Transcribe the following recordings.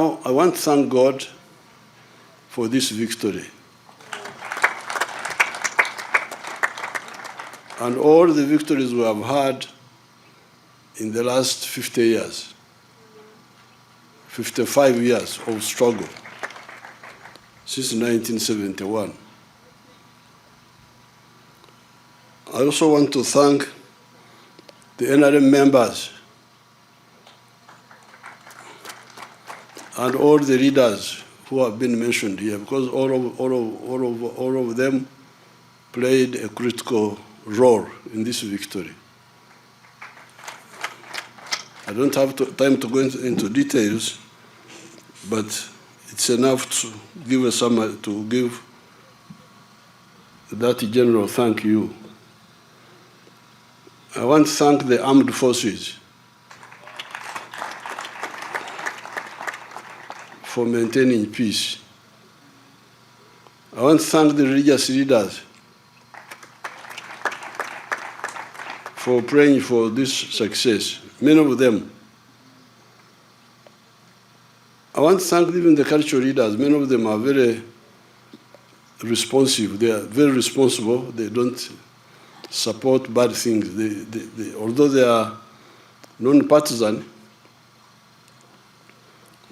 Now, I want to thank God for this victory. And all the victories we have had in the last 50 years, 55 years of struggle, since 1971. I also want to thank the NRM members and all the leaders who have been mentioned here, because all of them played a critical role in this victory. I don't have time to go into details, but it's enough to give a summary, to give that general thank you. I want to thank the armed forces for maintaining peace. I want to thank the religious leaders for praying for this success, many of them. I want to thank even the cultural leaders. Many of them are very responsive. They are very responsible. They don't support bad things. Although they are non-partisan,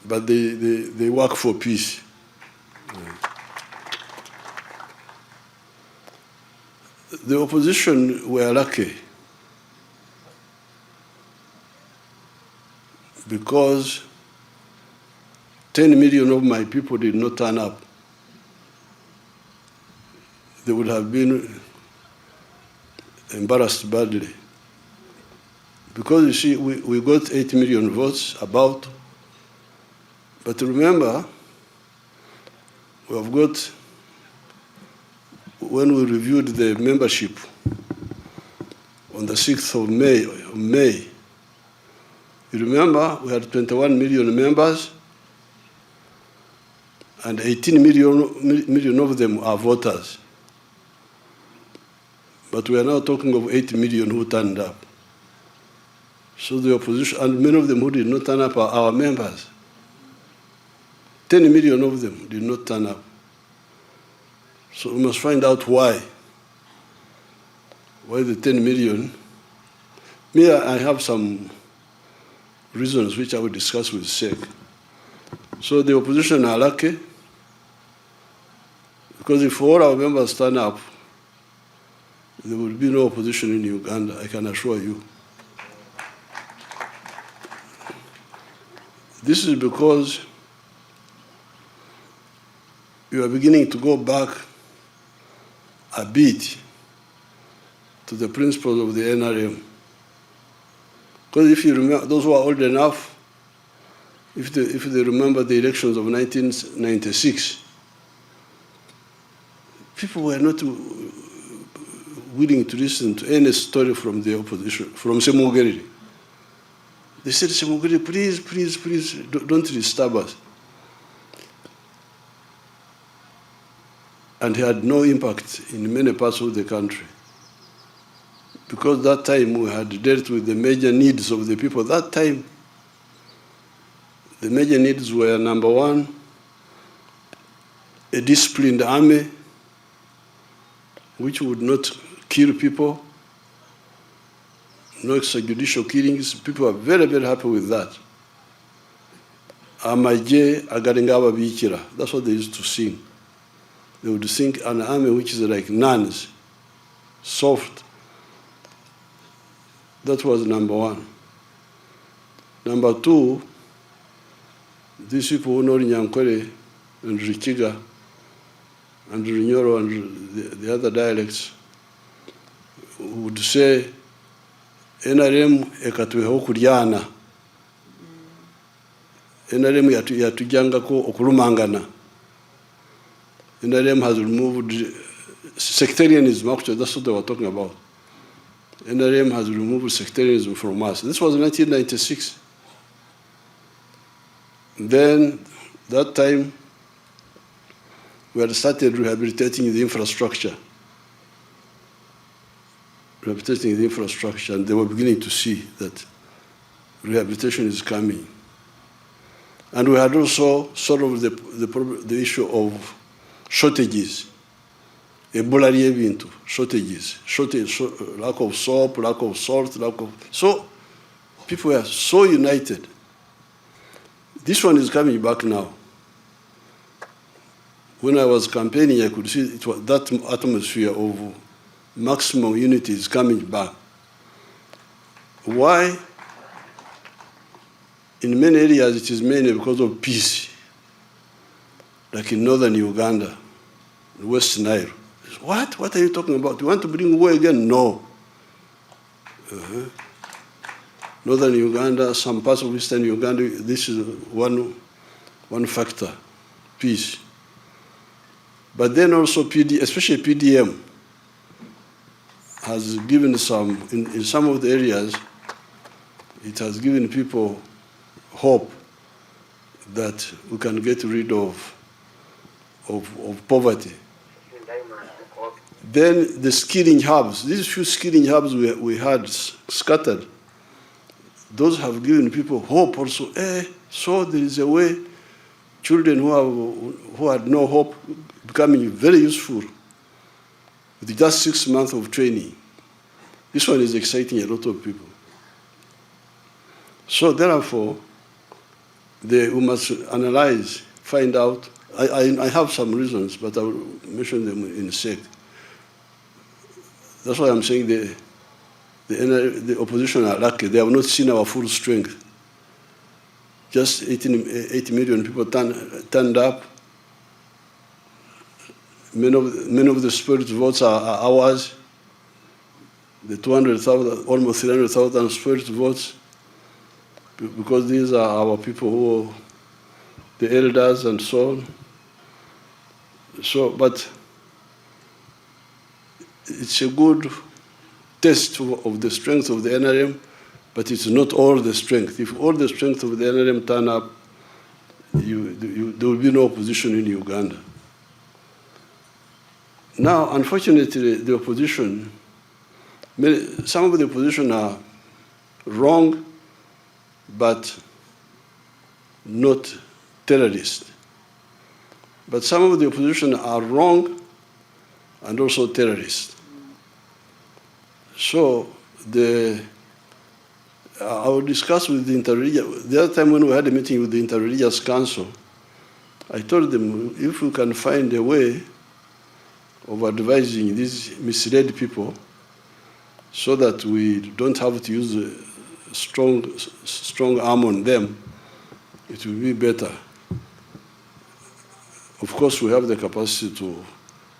but they work for peace. The opposition were lucky because 10 million of my people did not turn up. They would have been embarrassed badly. Because you see, we got 8 million votes about, but remember, we have got, when we reviewed the membership on the 6th of May, you remember we had 21 million members and 18 million of them are voters. But we are now talking of 8 million who turned up. So the opposition, and many of them who did not turn up are our members. 10 million of them did not turn up. So we must find out why. Why the 10 million? Me, I have some reasons which I will discuss with SEC. So the opposition are lucky, because if all our members turn up, there will be no opposition in Uganda, I can assure you. This is because you are beginning to go back a bit to the principles of the NRM. Because if you remember, those who are old enough, if they remember the elections of 1996, people were not willing to listen to any story from the opposition, from Semugeri. They said, Semugeri, please, please, please, don't disturb us. And he had no impact in many parts of the country. Because that time we had dealt with the major needs of the people. That time, the major needs were, number one, a disciplined army, which would not kill people, no extrajudicial killings. People are very, very happy with that. Amaje agaringaba bikira. That's what they used to sing. They would sing an army which is like nuns, soft. That was number one. Number two, these people who know Nyankore and Richiga and Rinyoro and the other dialects would say, NRM ekatuweho kulyana. NRM yatujangako okulumangana. NRM has removed sectarianism, actually that's what they were talking about. NRM has removed sectarianism from us. This was 1996. Then, that time, we had started rehabilitating the infrastructure. Rehabilitating the infrastructure, and they were beginning to see that rehabilitation is coming. And we had also solved the issue of shortages. Shortages, lack of soap, lack of salt, so people were so united. This one is coming back now. When I was campaigning, I could see that atmosphere of maximum unity is coming back. Why? In many areas, it is mainly because of peace, like in northern Uganda, West Nile. What? What are you talking about? You want to bring war again? No. Northern Uganda, some parts of eastern Uganda, this is one factor, peace. But then also especially PDM, has given some, in some of the areas, it has given people hope that we can get rid of poverty. Then the skilling hubs, these few skilling hubs we had scattered, those have given people hope also. So there is a way children who had no hope becoming very useful with just 6 months of training. This one is exciting a lot of people. So therefore, we must analyze, find out. I have some reasons, but I will mention them in a sec. That's why I'm saying the opposition are lucky. They have not seen our full strength. Just 80 million people turned up. Many of the spirit votes are ours. The 200,000, almost 300,000 spirit votes, because these are our people who, the elders and so on. So, but it's a good test of the strength of the NRM, but it's not all the strength. If all the strength of the NRM turn up, there will be no opposition in Uganda. Now, unfortunately, the opposition, some of the opposition are wrong, but not terrorist. But some of the opposition are wrong and also terrorist. So I will discuss with the interreligious. The other time when we had a meeting with the Interreligious Council, I told them if we can find a way of advising these misled people so that we don't have to use a strong arm on them, it will be better. Of course, we have the capacity to,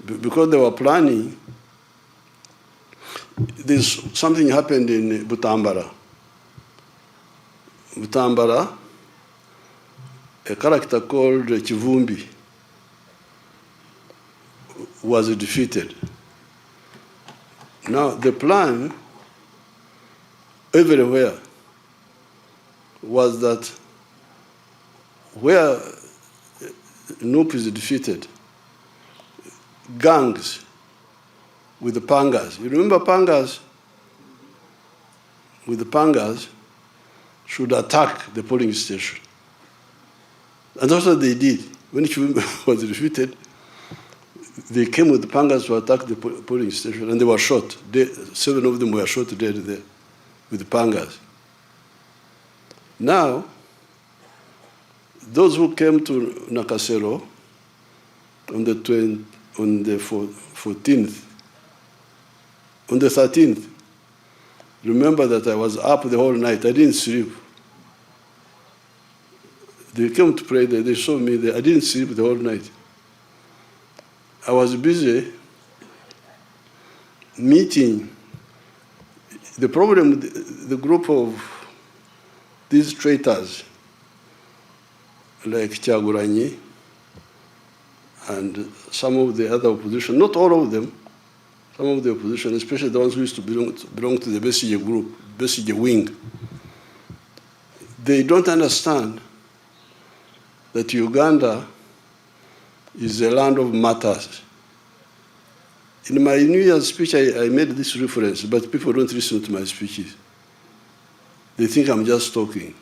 because they were planning, there's something happened in Butambara. Butambara, a character called Kivumbi was defeated. Now, the plan everywhere was that where Nup is defeated, gangs with the pangas. You remember pangas? With the pangas should attack the polling station. And that's what they did. When Kivumbi was defeated, they came with the pangas to attack the polling station, and they were shot. 7 of them were shot dead there with the pangas. Now, those who came to Nakasero on the 14th, on the 13th, remember that I was up the whole night. I didn't sleep. They came to pray there. They saw me there. I didn't sleep the whole night. I was busy meeting. The problem with the group of these traitors, like Kyagulanyi and some of the other opposition, not all of them, some of the opposition, especially the ones who used to belong to the Besigye group, Besigye wing, they don't understand that Uganda is a land of martyrs. In my New Year's speech, I made this reference, but people don't listen to my speeches. They think I'm just talking.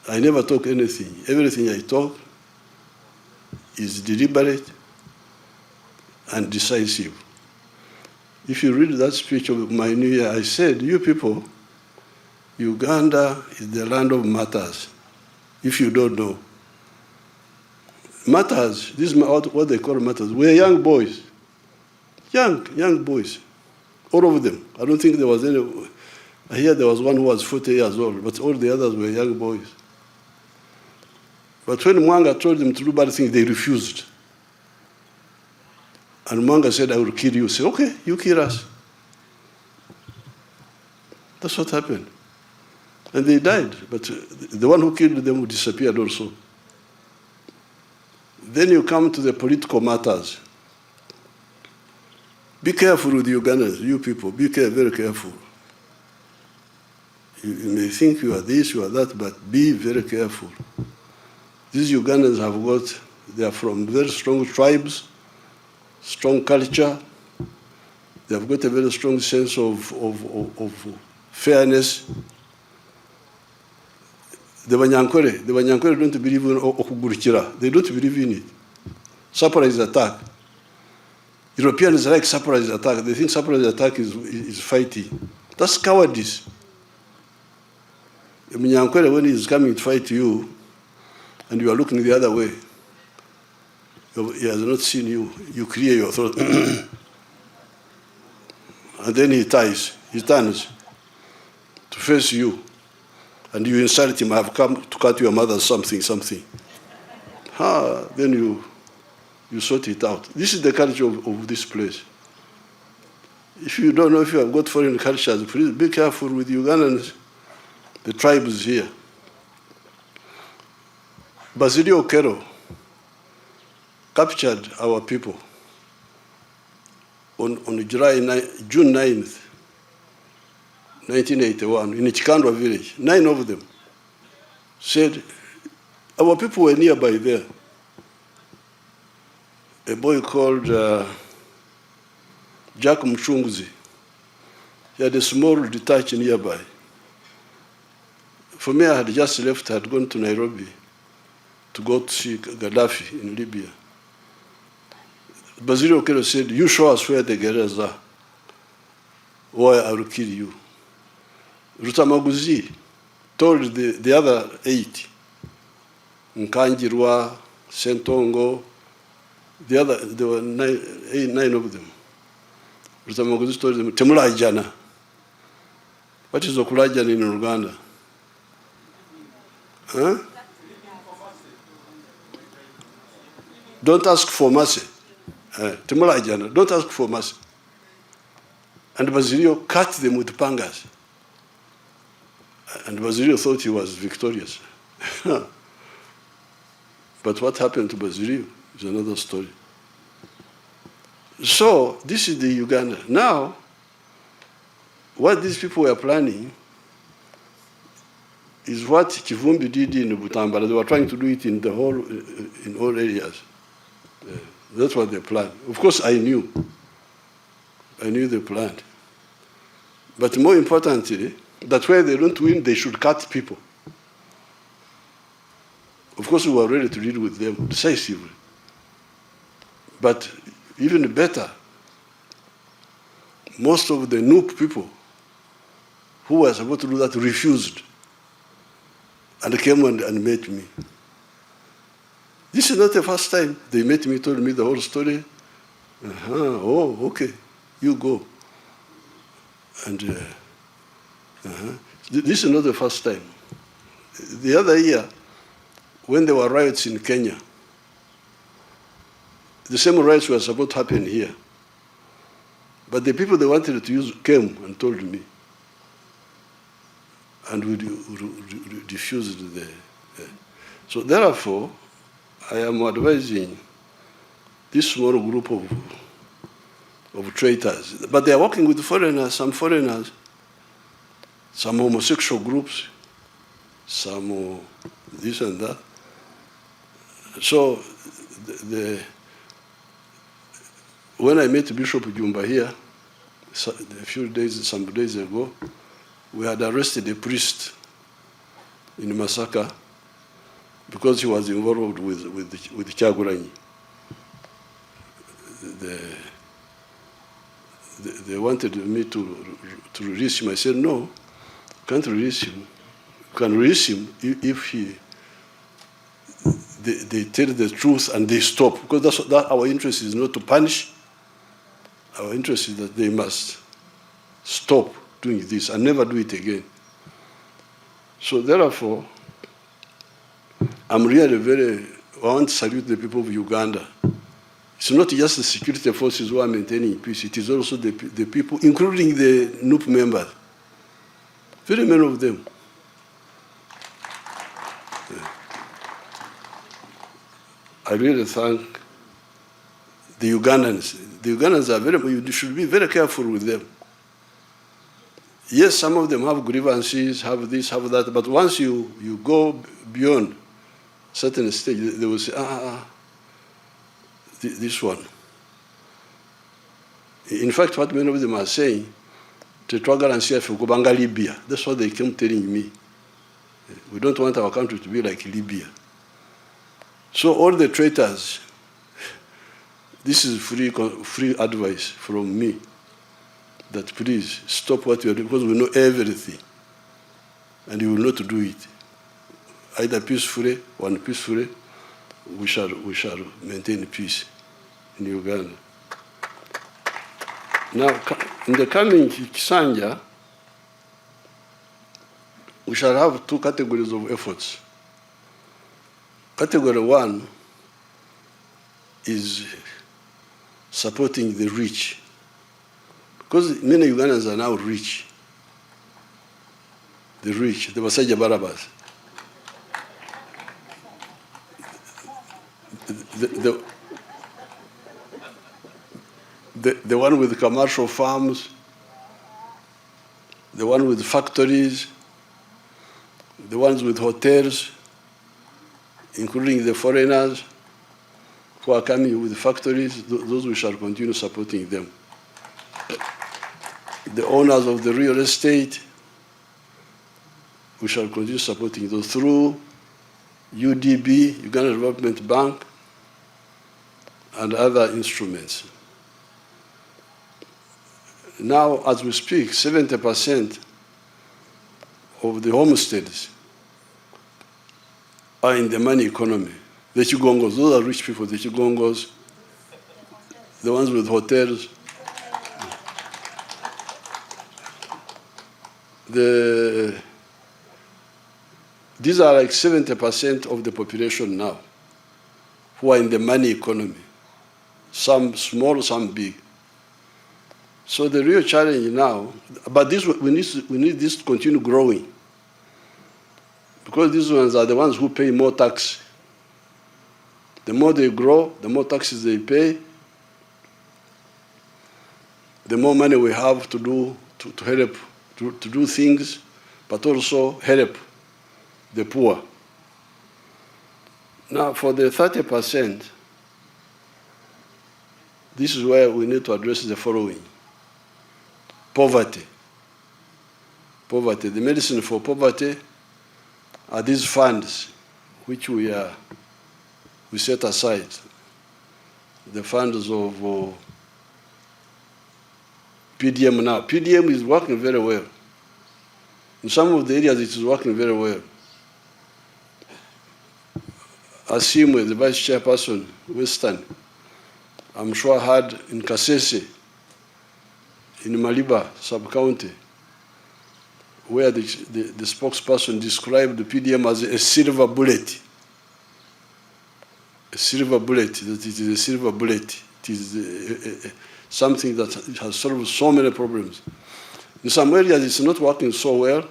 I never talk anything. Everything I talk is deliberate and decisive. If you read that speech of my New Year, I said, you people, Uganda is the land of martyrs. If you don't know. Martyrs, this is what they call martyrs. We're young boys. Young boys. All of them. I don't think there was any. I hear there was one who was 40 years old, but all the others were young boys. But when Mwanga told them to do bad things, they refused. And Mwanga said, I will kill you. Say, okay, you kill us. That's what happened. And they died, but the one who killed them disappeared also. Then you come to the political matters. Be careful with the Ugandans, you people. Be very careful. You may think you are this, you are that, but be very careful. These Ugandans they are from very strong tribes, strong culture. They have got a very strong sense of fairness. The Banyankore don't believe in Okugurukira. They don't believe in it. Surprise attack. Europeans like surprise attack. They think surprise attack is fighting. That's cowardice. The Banyankore, when he is coming to fight you, and you are looking the other way, he has not seen you, you clear your throat. And then he turns to face you. And you insult him, I have come to cut your mother something. Then you sort it out. This is the culture of this place. If you don't know if you have got foreign cultures, please be careful with Ugandans, the tribes here. Basilio Okero captured our people on June 9th, 1981, in Chikandwa village. 9 of them said, our people were nearby there. A boy called Jack Mchunguzi. He had a small detachment nearby. For me, I had just left, I had gone to Nairobi to go to see Gaddafi in Libya. Basilio Okero said, you show us where the guerrillas are, or I will kill you. Rutamaguzi told the other 8, Nkanjirwa, Sentongo, there were 9 of them. Rutamaguzi told them, Temulajana. What is Okulajana in Uganda? Huh? Don't ask for mercy. Temulajana, don't ask for mercy. And Basilio cut them with pangas. And Basilio thought he was victorious. But what happened to Basilio is another story. So this is the Uganda. Now, what these people were planning is what Kivumbi did in Butambala. They were trying to do it in all areas. That's what they planned. Of course, I knew they planned. But more importantly, that where they don't win, they should cut people. Of course, we were ready to deal with them decisively. But even better, most of the Nupe people who were supposed to do that refused and came and met me. This is not the first time they met me, told me the whole story. Oh, okay, you go. And this is not the first time. The other year, when there were riots in Kenya, the same riots were supposed to happen here. But the people they wanted to use came and told me. And we refused the. So therefore, I am advising this small group of traitors. But they are working with foreigners, some homosexual groups, some this and that. So when I met Bishop Jumba here, some days ago, we had arrested a priest in Masaka because he was involved with Kyagulanyi. They wanted me to release him. I said, no, can't release him. You can release him if they tell the truth and they stop. Because that our interest is not to punish. Our interest is that they must stop doing this and never do it again. So therefore, I'm really I want to salute the people of Uganda. It's not just the security forces who are maintaining peace, it is also the people, including the NUP members. Very many of them. I really thank the Ugandans. The Ugandans are you should be very careful with them. Yes, some of them have grievances, have this, have that, but once you go beyond certain stage, they will say, this one. In fact, what many of them are saying, Libya. That's what they keep telling me. We don't want our country to be like Libya. So all the traitors, this is free advice from me, that please stop what you are doing, because we know everything, and you will not do it. Either peacefully or unpeacefully, we shall maintain peace in Uganda. Now, in the coming Kisanja, we shall have two categories of efforts. Category one is supporting the rich, because many Ugandans are now rich. The rich, the Basajja Barabas. The one with commercial farms, the one with factories, the ones with hotels, including the foreigners who are coming with factories, those we shall continue supporting them. The owners of the real estate, we shall continue supporting those through UDB, Uganda Development Bank, and other instruments. Now, as we speak, 70% of the homesteads are in the money economy. The Chigongos, those are rich people, the Chigongos, the ones with hotels. These are like 70% of the population now who are in the money economy. Some small, some big. So the real challenge now, but we need this to continue growing, because these ones are the ones who pay more tax. The more they grow, the more taxes they pay, the more money we have to do to help to do things, but also help the poor. Now, for the 30%, this is where we need to address the following. Poverty. Poverty. The medicine for poverty are these funds which we set aside. The funds of PDM now. PDM is working very well. In some of the areas, it is working very well. Asimwe, the vice chairperson, Western, I'm sure had in Kasese, in Maliba sub-county, where the spokesperson described the PDM as a silver bullet. A silver bullet, that it is a silver bullet. It is something that has solved so many problems. In some areas, it's not working so well,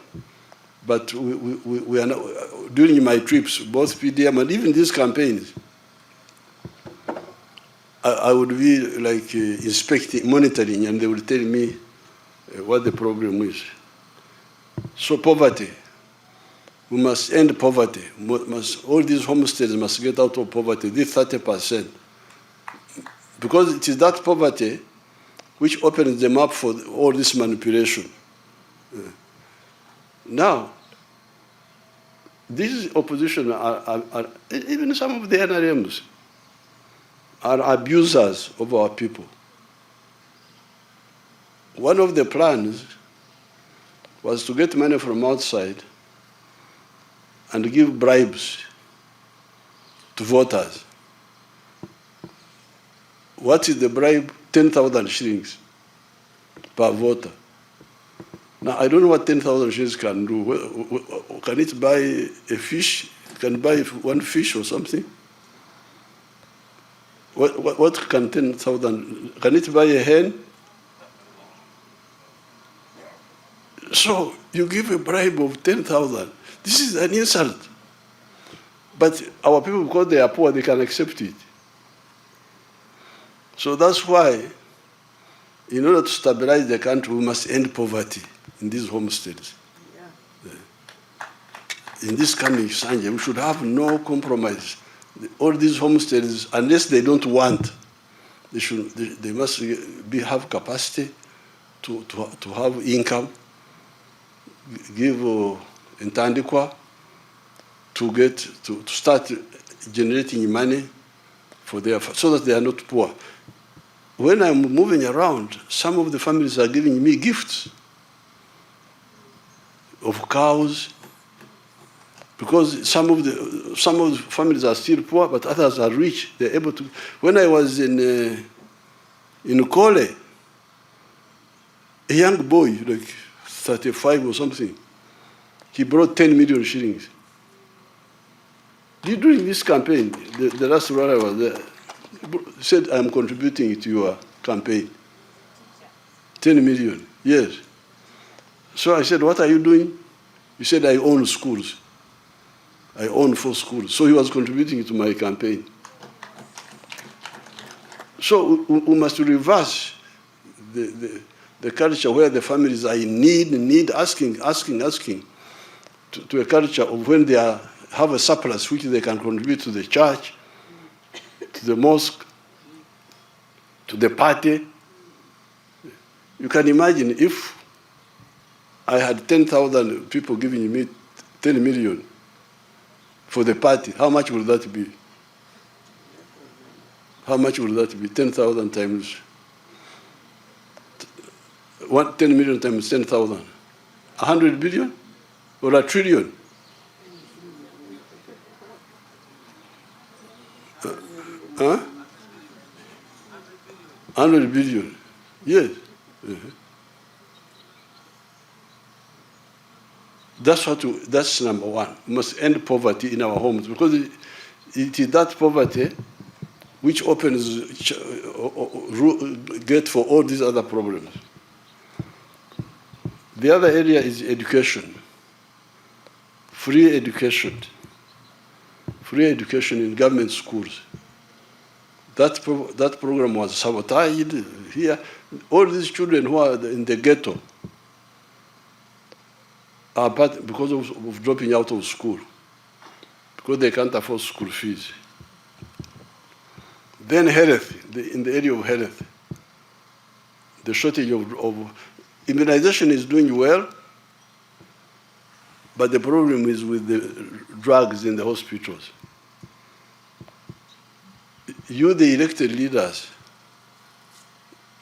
but we are not, during my trips, both PDM and even these campaigns, I would be like inspecting, monitoring, and they would tell me what the problem is. So poverty, we must end poverty. All these homesteads must get out of poverty, this 30%. Because it is that poverty which opens them up for all this manipulation. Now, These opposition even some of the NRMs are abusers of our people. One of the plans was to get money from outside and give bribes to voters. What is the bribe? 10,000 shillings per voter. Now, I don't know what 10,000 shillings can do. Can it buy a fish? Can it buy one fish or something? What can 10,000, can it buy a hen? So you give a bribe of 10,000. This is an insult. But our people, because they are poor, they can accept it. So that's why, in order to stabilize the country, we must end poverty in these homesteads. Yeah. In this coming Sanje, we should have no compromise. All these homesteads, unless they don't want, they must have capacity to have income, give intandikwa to start generating money for their, so that they are not poor. When I'm moving around, some of the families are giving me gifts of cows, because some of the families are still poor, but others are rich. They're able to. When I was in Kole, a young boy, like 35 or something, he brought 10 million shillings. During this campaign, the last one I was there, he said, I'm contributing to your campaign. 10 million, yes. So I said, what are you doing? He said, I own schools. I own 4 schools. So he was contributing to my campaign. So we must reverse the culture where the families are in need, asking, to a culture of when they have a surplus which they can contribute to the church, to the mosque, to the party. You can imagine if I had 10,000 people giving me 10 million for the party, how much would that be? How much would that be? 10,000 times 10 million times 10,000. 100 billion or a trillion? Huh? 100 billion. Yes. Uh-huh. That's number one. We must end poverty in our homes, because it is that poverty which opens gate for all these other problems. The other area is education. Free education. Free education in government schools. That program was sabotaged here. All these children who are in the ghetto are because of dropping out of school, because they can't afford school fees. Then health, in the area of health, the shortage of immunization is doing well, but the problem is with the drugs in the hospitals. You, the elected leaders,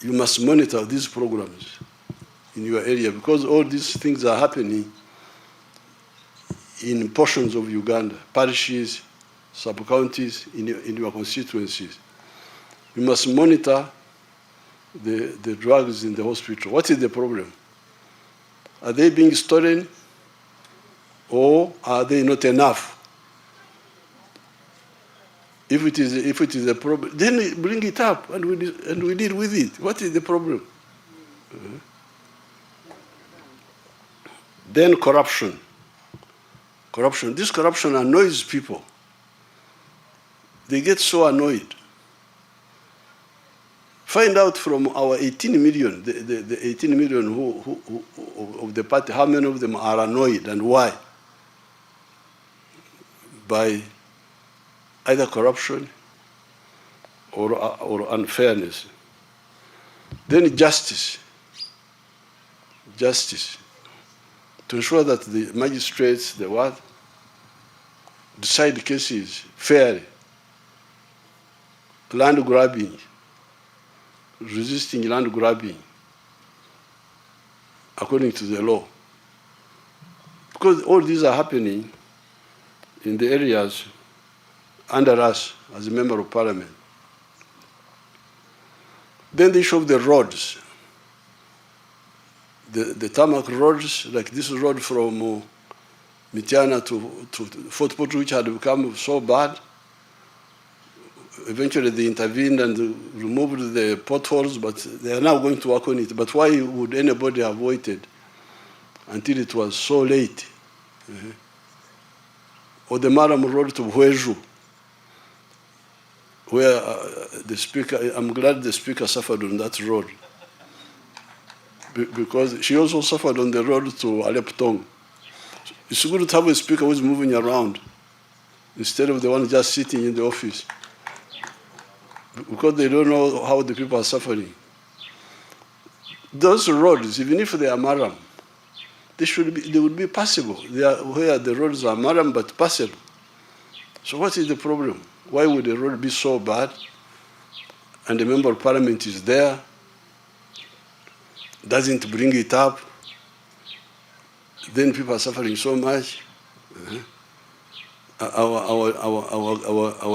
you must monitor these programs in your area, because all these things are happening in portions of Uganda, parishes, sub-counties, in your constituencies. You must monitor the drugs in the hospital. What is the problem? Are they being stolen, or are they not enough? If it is a problem, then bring it up and we deal with it. What is the problem? Then corruption. This corruption annoys people. They get so annoyed. Find out from our 18 million, the 18 million who of the party, how many of them are annoyed and why? By either corruption or unfairness. Then justice. To ensure that the magistrates, the decide cases fairly. Land grabbing, resisting land grabbing according to the law. Because all these are happening in the areas under us as a member of parliament. Then the issue of the roads. The tarmac roads, like this road from Mitiana to Fort Portal, which had become so bad. Eventually they intervened and removed the potholes, but they are now going to work on it. But why would anybody have waited until it was so late? Or the Maram Road to Hueju, where the speaker, I'm glad the speaker suffered on that road, because she also suffered on the road to Aleptong. It's good to have a speaker who's moving around instead of the one just sitting in the office, because they don't know how the people are suffering. Those roads, even if they are Maram, they would be passable. They are where the roads are Maram but passable. So what is the problem? Why would the road be so bad and the member of parliament is there, doesn't bring it up, then people are suffering so much? Our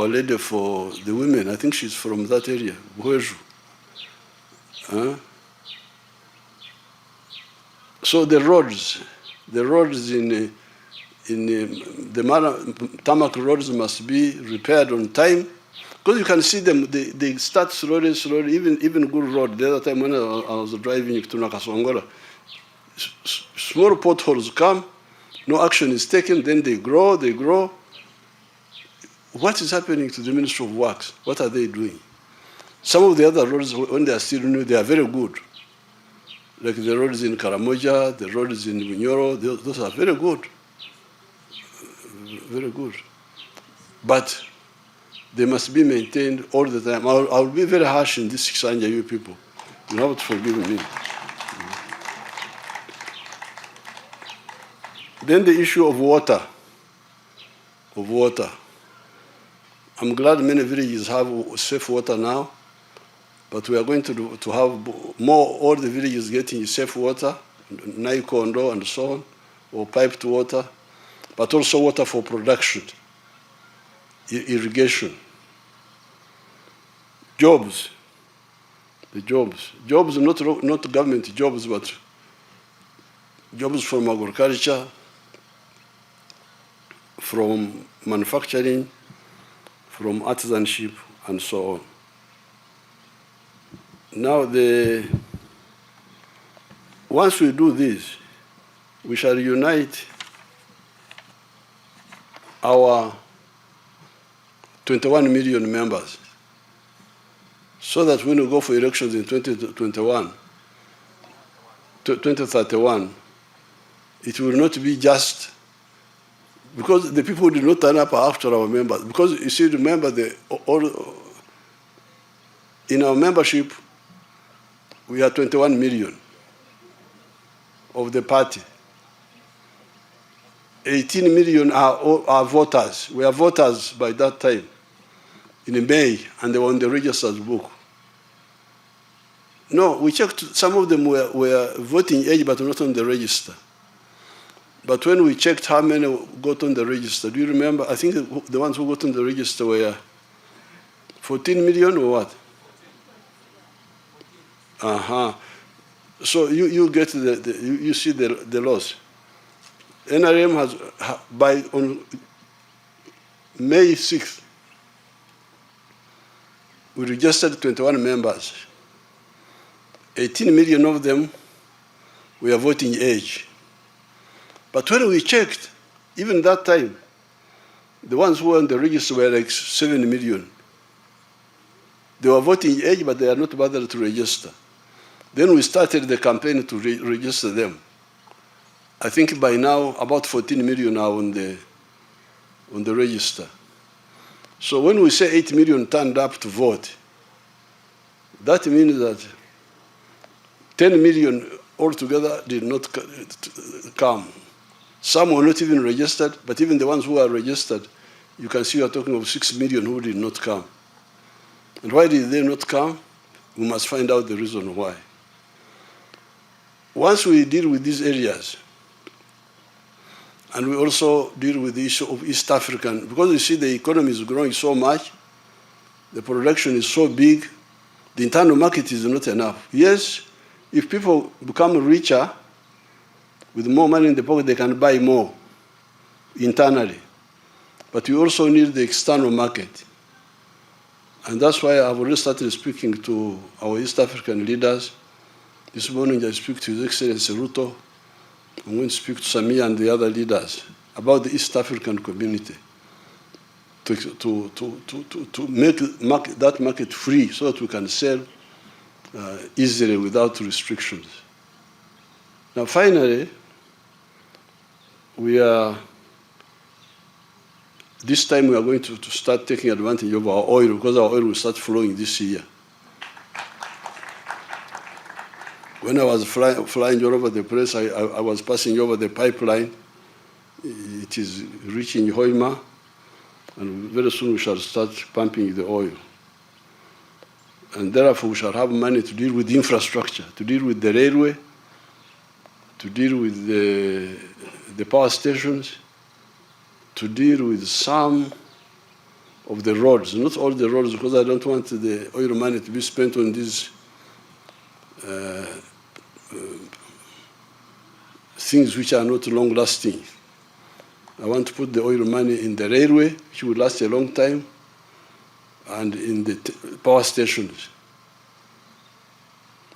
lady for the women, I think she's from that area, Bueju. So the roads in the tarmac roads must be repaired on time, because you can see them, they start slowly, even good road. The other time when I was driving to Nakasongola, small potholes come, no action is taken, then they grow. What is happening to the Ministry of Works? What are they doing? Some of the other roads, when they are still new, they are very good. Like the roads in Karamoja, the roads in Bunyoro, those are very good. Very good. But they must be maintained all the time. I'll be very harsh in this Sanja, you people. You have to forgive me. Then the issue of water. I'm glad many villages have safe water now, but we are going to have all the villages getting safe water, Naikondo and so on, or piped water, but also water for production, irrigation. Jobs, not government jobs, but jobs from agriculture, from manufacturing, from artisanship, and so on. Now, once we do this, we shall unite our 21 million members, so that when we go for elections in 2031, it will not be just because the people did not turn up after our members. Because you see, remember, in our membership, we are 21 million of the party. 18 million are voters. We are voters by that time, in May, and they were on the registered book. No, we checked, some of them were voting age but not on the register. But when we checked how many got on the register, do you remember? I think the ones who got on the register were 14 million or what? So you get you see the loss. NRM has, on May 6th, we registered 21 members. 18 million of them were voting age. But when we checked, even that time, the ones who were on the register were like 7 million. They were voting age, but they are not bothered to register. Then we started the campaign to register them. I think by now, about 14 million are on the register. So when we say 8 million turned up to vote, that means that 10 million altogether did not come. Some were not even registered, but even the ones who are registered, you can see you are talking of 6 million who did not come. And why did they not come? We must find out the reason why. Once we deal with these areas, and we also deal with the issue of East African, because you see the economy is growing so much, the production is so big, the internal market is not enough. Yes, if people become richer, with more money in the pocket, they can buy more internally. But you also need the external market. And that's why I've already started speaking to our East African leaders. This morning I speak to His Excellency Ruto. I'm going to speak to Samia and the other leaders about the East African community to make that market free so that we can sell easily without restrictions. Now finally, this time we are going to start taking advantage of our oil, because our oil will start flowing this year. When I was flying all over the place, I was passing over the pipeline. It is reaching Hoima, and very soon we shall start pumping the oil. And therefore we shall have money to deal with the infrastructure, to deal with the railway, to deal with the power stations, to deal with some of the roads, not all the roads, because I don't want the oil money to be spent on these things which are not long-lasting. I want to put the oil money in the railway, which will last a long time, and in the power stations,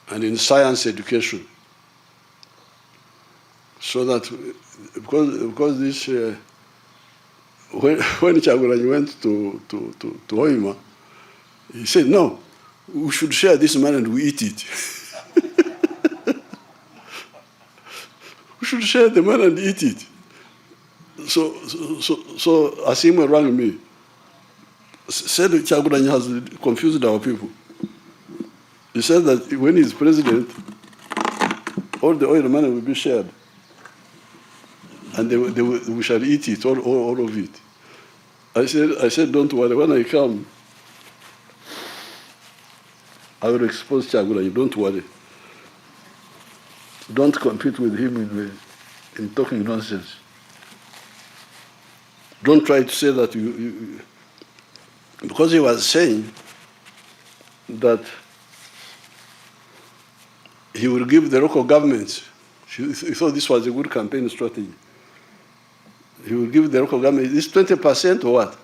and in science education. So that, because this, when Chagulanyi went to Hoima, he said, no, we should share this money and we eat it. We should share the money and eat it. So Asimwe rang me, said Chagulanyi has confused our people. He said that when he's president, all the oil money will be shared. And we shall eat it, all of it. I said, don't worry, when I come, I will expose Chagulanyi, don't worry. Don't compete with him in talking nonsense. Don't try to say that because he was saying that he will give the local governments, he thought this was a good campaign strategy. He will give the local government, is 20% or what?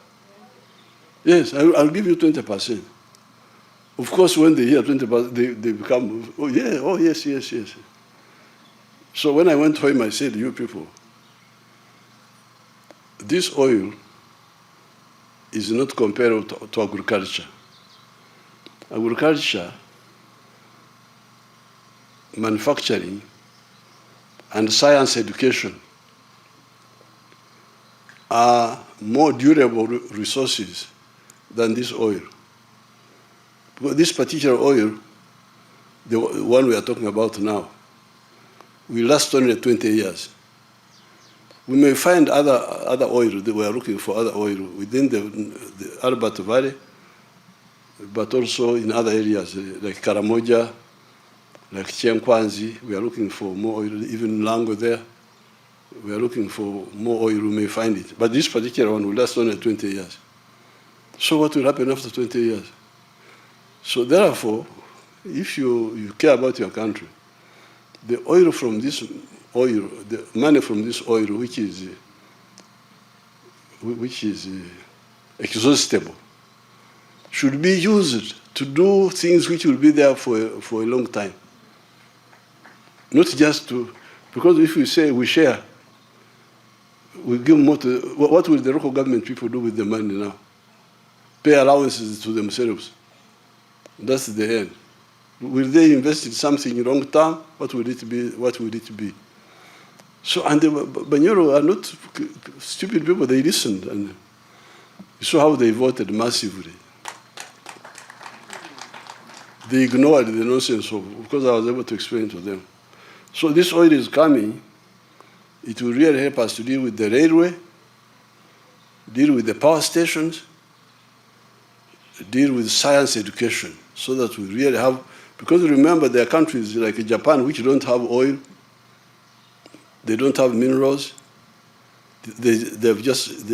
Yes, I'll give you 20%. Of course, when they hear 20%, they become, oh yeah, oh yes. So when I went home, I said, you people, this oil is not comparable to agriculture. Agriculture, manufacturing, and science education are more durable resources than this oil. Because this particular oil, the one we are talking about now, will last only 20 years. We may find other oil, we are looking for other oil within the Albert Valley, but also in other areas like Karamoja, like Chenkwanzi. We are looking for more oil, even Lango there. We are looking for more oil, we may find it. But this particular one will last only 20 years. So what will happen after 20 years? So therefore, if you care about your country, the oil from this oil, the money from this oil, which is exhaustible, should be used to do things which will be there for a long time. Not just to, because if we say we share, we give more to, what will the local government people do with the money now? Pay allowances to themselves. That's the end. Will they invest in something long term? What will it be? What will it be? So, and the Banyoro are not stupid people, they listened, and you saw how they voted massively. They ignored the nonsense because I was able to explain to them. So this oil is coming. It will really help us to deal with the railway, deal with the power stations, deal with science education, so that we really have, because remember there are countries like Japan which don't have oil, they don't have minerals, they've just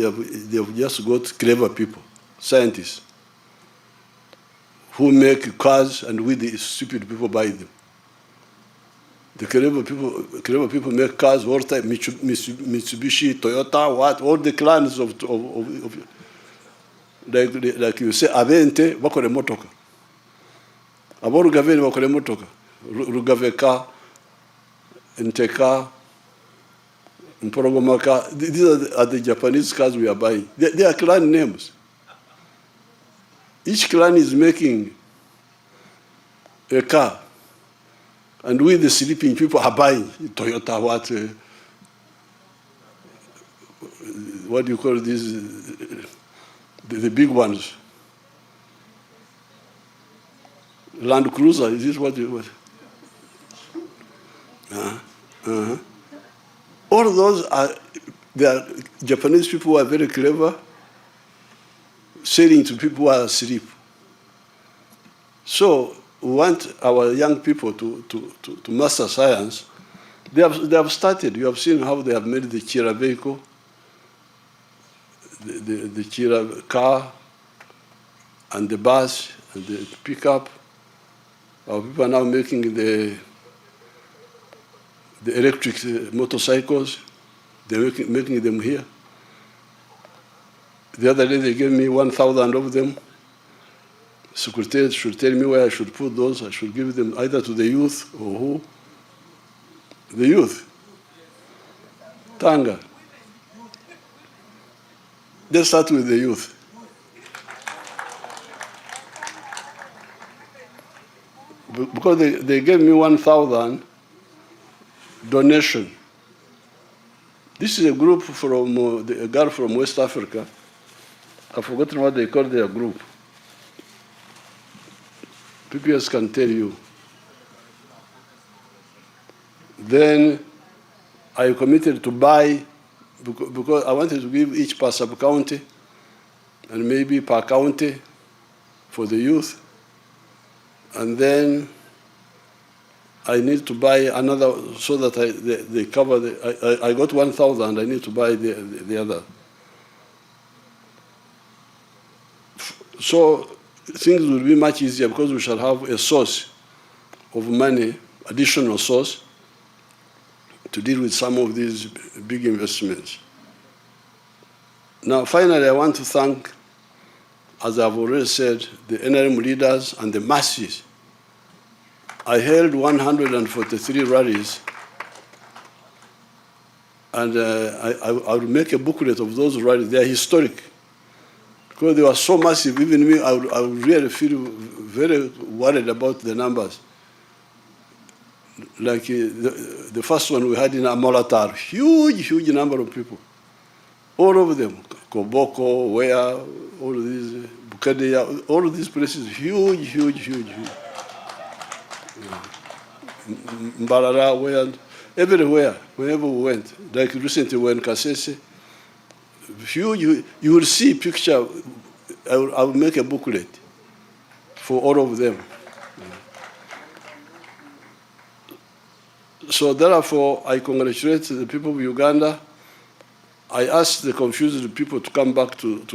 got clever people, scientists, who make cars and we the stupid people buy them. The clever people make cars, all type, Mitsubishi, Toyota, all the clans of like you say, Avente, bakore motoka. Abo Rugave bakore motoka. Rugaveka, Nteka, Mporogomaka. These are the Japanese cars we are buying. They are clan names. Each clan is making a car. And we, the sleeping people, are buying Toyota, what do you call these, the big ones? Land Cruiser, is this what you want? All of those are Japanese people who are very clever, selling to people who are asleep. So, we want our young people to master science. They have started. You have seen how they have made the Chira vehicle, the Chira car, and the bus, and the pickup. Our people are now making the electric motorcycles. They're making them here. The other day they gave me 1,000 of them. Secretary should tell me where I should put those. I should give them either to the youth or who? The youth. Tanga. Let's start with the youth. Because they gave me 1,000 donation. This is a group from a girl from West Africa. I've forgotten what they call their group. PPS can tell you. Then I committed to buy, because I wanted to give each per sub-county and maybe per county for the youth. And then I need to buy another so that they cover I got 1,000, I need to buy the other. So things will be much easier because we shall have a source of money, additional source, to deal with some of these big investments. Now, finally, I want to thank, as I've already said, the NRM leaders and the masses. I held 143 rallies, and I will make a booklet of those rallies. They are historic. Because they were so massive, even me, I would really feel very worried about the numbers. Like the first one we had in Amolatar, huge number of people. All of them, Koboko, Wea, all of these, Bukadeya, all of these places, huge. Mbarara, Wea, everywhere, wherever we went. Like recently when Kasese, huge, you will see picture. I will make a booklet for all of them. So therefore, I congratulate the people of Uganda. I asked the confused people to come back to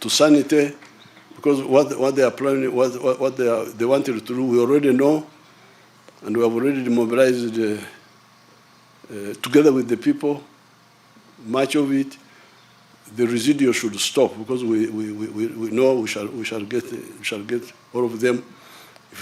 sanity, because what they are planning, what they wanted to do, we already know, and we have already mobilized together with the people. Much of it, the residual should stop, because we know we shall get all of them.